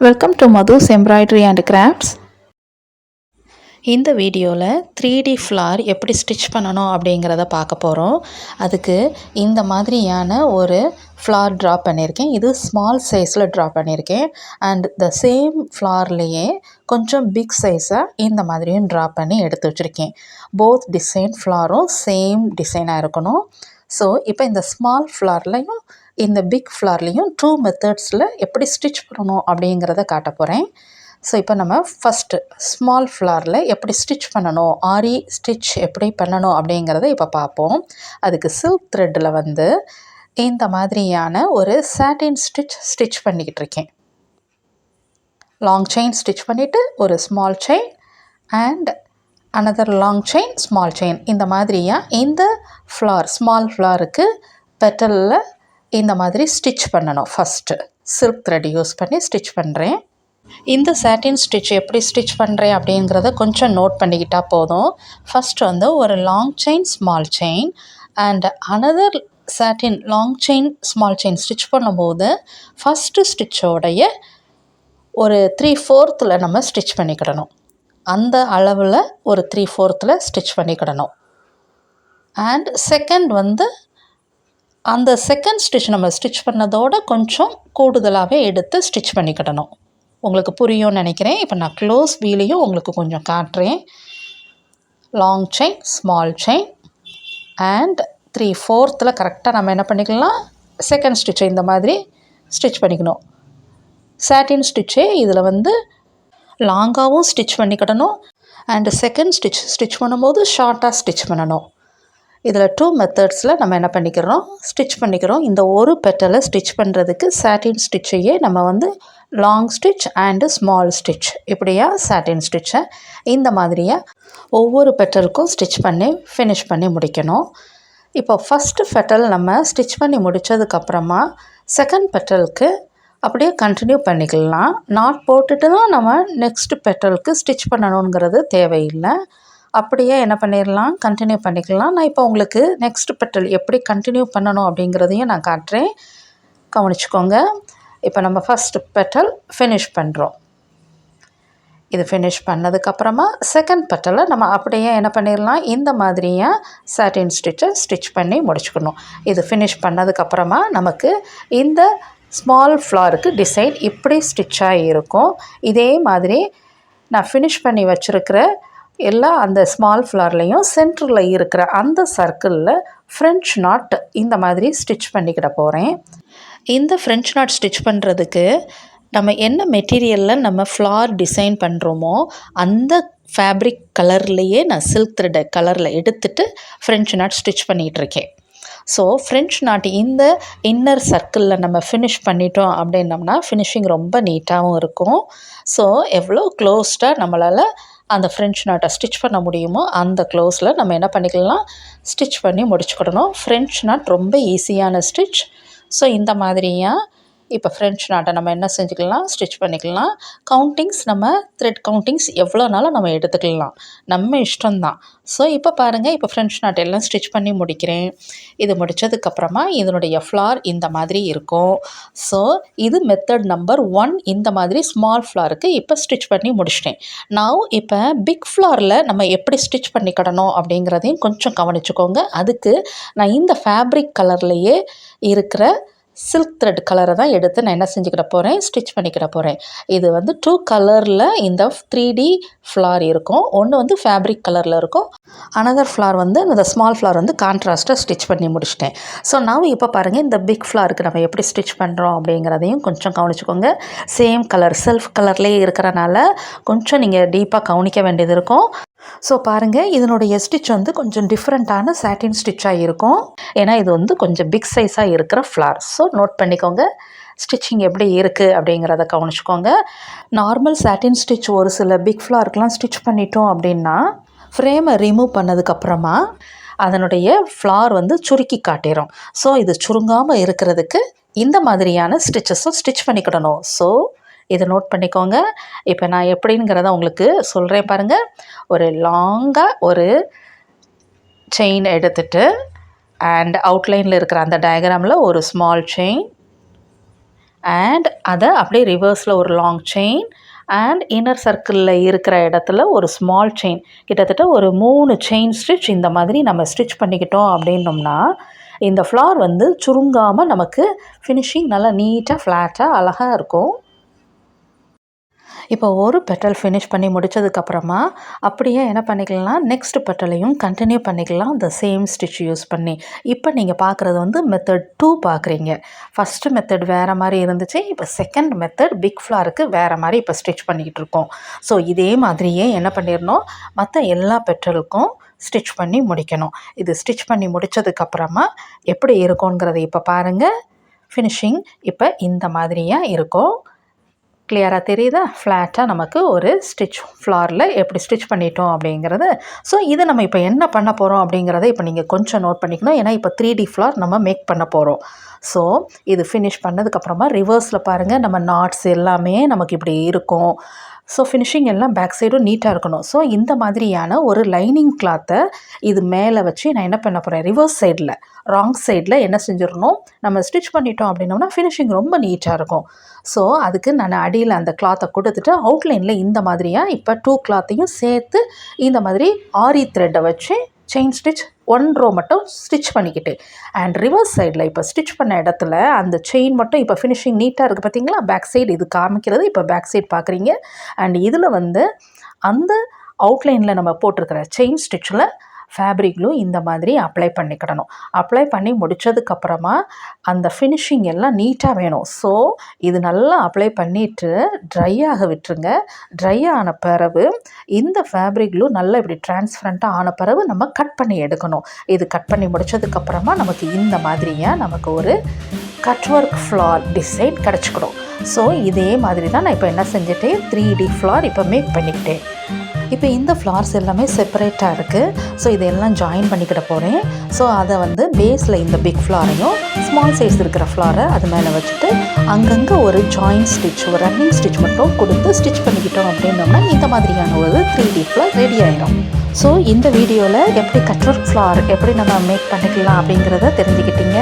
Welcome to Madhu's Embroidery and Crafts. இந்த வீடியோவில் 3D flower எப்படி ஸ்டிச் பண்ணணும் அப்படிங்கிறத பார்க்க போகிறோம். அதுக்கு இந்த மாதிரியான ஒரு ஃப்ளார் ட்ரா பண்ணியிருக்கேன். இது ஸ்மால் சைஸில் ட்ரா பண்ணியிருக்கேன். அண்ட் த சேம் ஃப்ளார்லேயே கொஞ்சம் பிக் சைஸாக இந்த மாதிரியும் ட்ரா பண்ணி எடுத்து வச்சுருக்கேன். போத் டிசைன் ஃப்ளாரும் சேம் டிசைனாக இருக்கணும். ஸோ இப்போ இந்த ஸ்மால் ஃப்ளார்லையும் இந்த பிக் ஃப்ளார்லேயும் 2 மெத்தட்ஸில் எப்படி ஸ்டிச் பண்ணணும் அப்படிங்கிறத காட்ட போகிறேன். ஸோ இப்போ நம்ம ஃபஸ்ட்டு ஸ்மால் ஃப்ளாரில் எப்படி ஸ்டிச் பண்ணணும், ஆரி ஸ்டிச் எப்படி பண்ணணும் அப்படிங்கிறத இப்போ பார்ப்போம். அதுக்கு சில்க் த்ரெட்டில் வந்து இந்த மாதிரியான ஒரு சாட்டின் ஸ்டிச் பண்ணிக்கிட்டு இருக்கேன். லாங் செயின் ஸ்டிச் பண்ணிவிட்டு ஒரு small chain and another long chain small chain இந்த மாதிரியாக இந்த ஸ்மால் ஃப்ளாருக்கு பெட்டலில் இந்த மாதிரி ஸ்டிச் பண்ணணும். ஃபஸ்ட்டு சில்க் த்ரெட் யூஸ் பண்ணி ஸ்டிச் பண்ணுறேன். இந்த சாட்டின் ஸ்டிச் எப்படி ஸ்டிச் பண்ணுறேன் அப்படிங்கிறத கொஞ்சம் நோட் பண்ணிக்கிட்டால் போதும். ஃபஸ்ட் வந்து ஒரு long chain small chain and another satin long chain small chain stitch பண்ணும்போது ஃபஸ்ட்டு ஸ்டிச்சோடைய ஒரு 3/4 நம்ம ஸ்டிச் பண்ணிக்கிடணும். அந்த அளவில் ஒரு 3/4 ஸ்டிச் பண்ணிக்கிடணும். அண்ட் செகண்ட் வந்து அந்த செகண்ட் ஸ்டிச் நம்ம ஸ்டிச் பண்ணதோடு கொஞ்சம் கூடுதலாகவே எடுத்து ஸ்டிச் பண்ணிக்கிடணும். உங்களுக்கு புரியும்னு நினைக்கிறேன். இப்போ நான் க்ளோஸ் வீலையும் உங்களுக்கு கொஞ்சம் காட்டுறேன். Long chain small chain and 3/4 கரெக்டாக நம்ம என்ன பண்ணிக்கலாம், செகண்ட் ஸ்டிச்சை இந்த மாதிரி ஸ்டிச் பண்ணிக்கணும். சாட்டின் ஸ்டிச்சே இதில் வந்து லாங்காகவும் ஸ்டிச் பண்ணிக்கிடணும் அண்டு செகண்ட் ஸ்டிச் பண்ணும்போது ஷார்ட்டாக ஸ்டிச் பண்ணணும். இதில் 2 மெத்தட்ஸில் நம்ம என்ன ஸ்டிச் பண்ணிக்கிறோம். இந்த ஒரு பெட்டலை ஸ்டிச் பண்ணுறதுக்கு சாட்டின் ஸ்டிச்சையே நம்ம வந்து long stitch and small stitch இப்படியா சாட்டின் ஸ்டிச்சை இந்த மாதிரியாக ஒவ்வொரு பெட்டலுக்கும் ஸ்டிச் பண்ணி ஃபினிஷ் பண்ணி முடிக்கணும். இப்போ ஃபஸ்ட்டு பெட்டல் நம்ம ஸ்டிச் பண்ணி முடித்ததுக்கப்புறமா செகண்ட் பெட்டலுக்கு அப்படியே கண்டினியூ பண்ணிக்கலாம். நாட் போட்டுட்டு தான் நம்ம நெக்ஸ்ட் பெட்டலுக்கு ஸ்டிச் பண்ணணுங்கிறது தேவையில்லை. அப்படியே என்ன பண்ணிடலாம், கண்டினியூ பண்ணிக்கலாம். நான் இப்போ உங்களுக்கு நெக்ஸ்ட் பெட்டல் எப்படி கண்டினியூ பண்ணணும் அப்படிங்கிறதையும் நான் காட்டுறேன், கவனிச்சுக்கோங்க. இப்போ நம்ம ஃபஸ்ட் பெட்டல் ஃபினிஷ் பண்ணுறோம். இது ஃபினிஷ் பண்ணதுக்கப்புறமா செகண்ட் பெட்டலை நம்ம அப்படியே என்ன பண்ணிடலாம், இந்த மாதிரியாக சாட்டின் ஸ்டிச்சை ஸ்டிச் பண்ணி முடிச்சுக்கணும். இது ஃபினிஷ் பண்ணதுக்கப்புறமா நமக்கு இந்த ஸ்மால் ஃப்ளாருக்கு டிசைன் இப்படி ஸ்டிச்சாக இருக்கும். இதே மாதிரி நான் ஃபினிஷ் பண்ணி வச்சுருக்கிற எல்லா அந்த ஸ்மால் ஃப்ளார்லேயும் சென்டரில் இருக்கிற அந்த சர்க்கிளில் ஃப்ரெஞ்ச் நாட் இந்த மாதிரி ஸ்டிச் பண்ணிக்கிட போகிறேன். இந்த ஃப்ரெஞ்ச் நாட் ஸ்டிச் பண்ணுறதுக்கு நம்ம என்ன மெட்டீரியலில் நம்ம ஃப்ளார் டிசைன் பண்ணுறோமோ அந்த ஃபேப்ரிக் கலர்லேயே நான் சில்க் த்ரெட் கலரில் எடுத்துகிட்டு ஃப்ரெஞ்ச் நாட் ஸ்டிச் பண்ணிகிட்ருக்கேன். ஸோ ஃப்ரெஞ்ச் நாட் இந்த இன்னர் சர்க்கிளில் நம்ம ஃபினிஷ் பண்ணிட்டோம் அப்படின்னம்னா ஃபினிஷிங் ரொம்ப நீட்டாகவும் இருக்கும். ஸோ எவ்வளோ க்ளோஸ்டாக நம்மளால் அந்த ஃப்ரெஞ்ச் நாட்டை ஸ்டிச் பண்ண முடியுமோ அந்த க்ளோஸில் நம்ம என்ன பண்ணிக்கலாம், ஸ்டிச் பண்ணி முடிச்சுக்கிடணும். ஃப்ரெஞ்ச் நாட் ரொம்ப ஈஸியான ஸ்டிச். ஸோ இந்த மாதிரியாக இப்போ ஃப்ரெஞ்ச் நாட்டை நம்ம என்ன செஞ்சுக்கலாம், ஸ்டிச் பண்ணிக்கலாம். கவுண்டிங்ஸ் நம்ம த்ரெட் கவுண்டிங்ஸ் எவ்வளோனாலும் நம்ம எடுத்துக்கலாம், நம்ம இஷ்டம்தான். ஸோ இப்போ பாருங்கள், இப்போ ஃப்ரெஞ்ச் நாட் எல்லாம் ஸ்டிச் பண்ணி முடிக்கிறேன். இது முடித்ததுக்கப்புறமா இதனுடைய ஃப்ளார் இந்த மாதிரி இருக்கும். ஸோ இது மெத்தட் நம்பர் 1. இந்த மாதிரி ஸ்மால் ஃப்ளாருக்கு இப்போ ஸ்டிச் பண்ணி முடிச்சிட்டேன். நான் இப்போ பிக் ஃப்ளாரில் நம்ம எப்படி ஸ்டிச் பண்ணிக்கிடணும் அப்படிங்கிறதையும் கொஞ்சம் கவனிச்சுக்கோங்க. அதுக்கு நான் இந்த ஃபேப்ரிக் கலர்லேயே இருக்கிற சில்க் த்ரெட் கலரை தான் எடுத்து நான் என்ன செஞ்சுக்கிட போகிறேன், ஸ்டிச் பண்ணிக்கிட போகிறேன். இது வந்து 2 கலரில் இந்த 3D ஃப்ளார் இருக்கும். ஒன்று வந்து ஃபேப்ரிக் கலரில் இருக்கும், அனதர் ஃப்ளார் வந்து இந்த ஸ்மால் ஃப்ளார் வந்து கான்ட்ராஸ்ட்டாக ஸ்டிச் பண்ணி முடிச்சிட்டேன். ஸோ நான் இப்போ பாருங்கள், இந்த பிக் ஃப்ளாருக்கு நம்ம எப்படி ஸ்டிச் பண்ணுறோம் அப்படிங்கிறதையும் கொஞ்சம் கவனிச்சுக்கோங்க. சேம் கலர் செல்ஃப் கலர்லேயே இருக்கிறனால கொஞ்சம் நீங்கள் டீப்பாக கவனிக்க வேண்டியது இருக்கும். ஸோ பாருங்கள், இதனுடைய ஸ்டிச் வந்து கொஞ்சம் டிஃப்ரெண்ட்டான சாட்டின் ஸ்டிச்சாக இருக்கும். ஏன்னா இது வந்து கொஞ்சம் பிக் சைஸாக இருக்கிற ஃப்ளார். ஸோ நோட் பண்ணிக்கோங்க, ஸ்டிச்சிங் எப்படி இருக்குது அப்படிங்கிறத கவனிச்சுக்கோங்க. நார்மல் சாட்டின் ஸ்டிச் ஒரு சில பிக் ஃப்ளாருக்கெலாம் ஸ்டிச் பண்ணிட்டோம் அப்படின்னா ஃப்ரேமை ரிமூவ் பண்ணதுக்கப்புறமா அதனுடைய ஃப்ளார் வந்து சுருக்கி காட்டிடும். ஸோ இது சுருங்காமல் இருக்கிறதுக்கு இந்த மாதிரியான ஸ்டிச்சஸும் ஸ்டிச் பண்ணிக்கிடணும். ஸோ இதை நோட் பண்ணிக்கோங்க. இப்போ நான் எப்படிங்கிறத உங்களுக்கு சொல்கிறேன் பாருங்கள். ஒரு லாங்காக ஒரு செயின் எடுத்துகிட்டு அண்ட் அவுட்லைனில் இருக்கிற அந்த டயக்ராமில் ஒரு ஸ்மால் செயின் அண்ட் அதை அப்படியே ரிவர்ஸில் ஒரு லாங் செயின் அண்ட் இன்னர் சர்க்கிளில் இருக்கிற இடத்துல ஒரு ஸ்மால் செயின், கிட்டத்தட்ட ஒரு 3 செயின் ஸ்டிச் இந்த மாதிரி நம்ம ஸ்டிச் பண்ணிக்கிட்டோம் அப்படின்னோம்னா இந்த ஃப்ளார் வந்து சுருங்காமல் நமக்கு ஃபினிஷிங் நல்லா நீட்டாக ஃப்ளாட்டாக அழகாக இருக்கும். இப்போ ஒரு பெட்டல் ஃபினிஷ் பண்ணி முடித்ததுக்கப்புறமா அப்படியே என்ன பண்ணிக்கலாம், நெக்ஸ்ட் பெட்டலையும் கண்டினியூ பண்ணிக்கலாம் இந்த சேம் ஸ்டிச் யூஸ் பண்ணி. இப்போ நீங்கள் பார்க்குறது வந்து மெத்தட் 2 பார்க்குறீங்க. ஃபஸ்ட்டு மெத்தட் வேறு மாதிரி இருந்துச்சு, இப்போ செகண்ட் மெத்தட் பிக் ஃப்ளாருக்கு வேறு மாதிரி இப்போ ஸ்டிச் பண்ணிக்கிட்டு இருக்கோம். ஸோ இதே மாதிரியே என்ன பண்ணிடணும், மற்ற எல்லா பெட்டலுக்கும் ஸ்டிச் பண்ணி முடிக்கணும். இது ஸ்டிச் பண்ணி முடித்ததுக்கப்புறமா எப்படி இருக்குங்கிறத இப்போ பாருங்கள். ஃபினிஷிங் இப்போ இந்த மாதிரியாக இருக்கும். கிளியராக தெரியுதா? ஃப்ளாட்டாக நமக்கு ஒரு ஸ்டிச் ஃப்ளாரில் எப்படி ஸ்டிச் பண்ணிட்டோம் அப்படிங்கிறது. ஸோ இதை நம்ம இப்போ என்ன பண்ண போகிறோம் அப்படிங்கிறத இப்போ நீங்கள் கொஞ்சம் நோட் பண்ணிக்கணும். ஏன்னா இப்போ 3D ஃப்ளார் நம்ம மேக் பண்ண போகிறோம். ஸோ இது ஃபினிஷ் பண்ணதுக்கப்புறமா ரிவர்ஸில் பாருங்கள், நம்ம நாட்ஸ் எல்லாமே நமக்கு இப்படி இருக்கும். ஸோ ஃபினிஷிங் எல்லாம் பேக் சைடும் நீட்டாக இருக்கணும். ஸோ இந்த மாதிரியான ஒரு லைனிங் கிளாத்தை இது மேலே வச்சு நான் என்ன பண்ண போகிறேன், ரிவர்ஸ் சைடில் ராங் சைடில் என்ன செஞ்சிடணும், நம்ம ஸ்டிச் பண்ணிட்டோம் அப்படின்னோம்னா ஃபினிஷிங் ரொம்ப நீட்டாக இருக்கும். ஸோ அதுக்கு நான் அடியில் அந்த கிளாத்தை கொடுத்துட்டு அவுட்லைனில் இந்த மாதிரியாக இப்போ 2 கிளாத்தையும் சேர்த்து இந்த மாதிரி ஆரி த்ரெட்டை வச்சு செயின் ஸ்டிச் 1 ரோ மட்டும் ஸ்டிச் பண்ணிக்கிட்டு அண்ட் ரிவர்ஸ் சைடில் இப்போ ஸ்டிச் பண்ண இடத்துல அந்த செயின் மட்டும் இப்போ ஃபினிஷிங் நீட்டாக இருக்குது பார்த்தீங்களா. பேக் சைடு இது காமிக்கிறது, இப்போ பேக் சைடு பார்க்குறீங்க. அண்ட் இதில் வந்து அந்த அவுட்லைனில் நம்ம போட்டிருக்கிற செயின் ஸ்டிச்சில் ஃபேப்ரிக் க்ளூ இந்த மாதிரி அப்ளை பண்ணிக்கிடணும். அப்ளை பண்ணி முடித்ததுக்கப்புறமா அந்த ஃபினிஷிங் எல்லாம் நீட்டாக வேணும். ஸோ இது நல்லா அப்ளை பண்ணிவிட்டு ட்ரை ஆக விட்டுருங்க. ட்ரை ஆன பிறகு இந்த ஃபேப்ரிக் க்ளூ நல்லா இப்படி டிரான்ஸ்பரண்ட்டாக ஆன பிறகு நம்ம கட் பண்ணி எடுக்கணும். இது கட் பண்ணி முடித்ததுக்கப்புறமா நமக்கு இந்த மாதிரியாக நமக்கு ஒரு கட் ஒர்க் ஃப்ளார் டிசைன் கிடச்சிக்கணும். ஸோ இதே மாதிரி தான் நான் இப்போ என்ன செஞ்சுட்டேன், 3D ஃப்ளார் இப்போ மேக் பண்ணிக்கிட்டேன். இப்போ இந்த ஃப்ளார்ஸ் எல்லாமே செப்பரேட்டாக இருக்குது. ஸோ இதெல்லாம் ஜாயின் பண்ணிக்கிட போகிறேன். ஸோ அதை வந்து பேஸில் இந்த பிக் ஃப்ளாரையும் ஸ்மால் சைஸ் இருக்கிற ஃப்ளாரை அது மேலே வச்சுட்டு அங்கங்கே ஒரு ஜாயின் ஸ்டிச், ஒரு ரன்னிங் ஸ்டிச் மட்டும் கொடுத்து ஸ்டிச் பண்ணிக்கிட்டோம் அப்படின்னோம்னா இந்த மாதிரியான ஒரு 3D ஃப்ளார் ரெடி ஆயிடும். ஸோ இந்த வீடியோவில் எப்படி கட் ஒர்க் ஃப்ளார் எப்படி நம்ம மேக் பண்ணிக்கலாம் அப்படிங்கிறத தெரிஞ்சுக்கிட்டீங்க.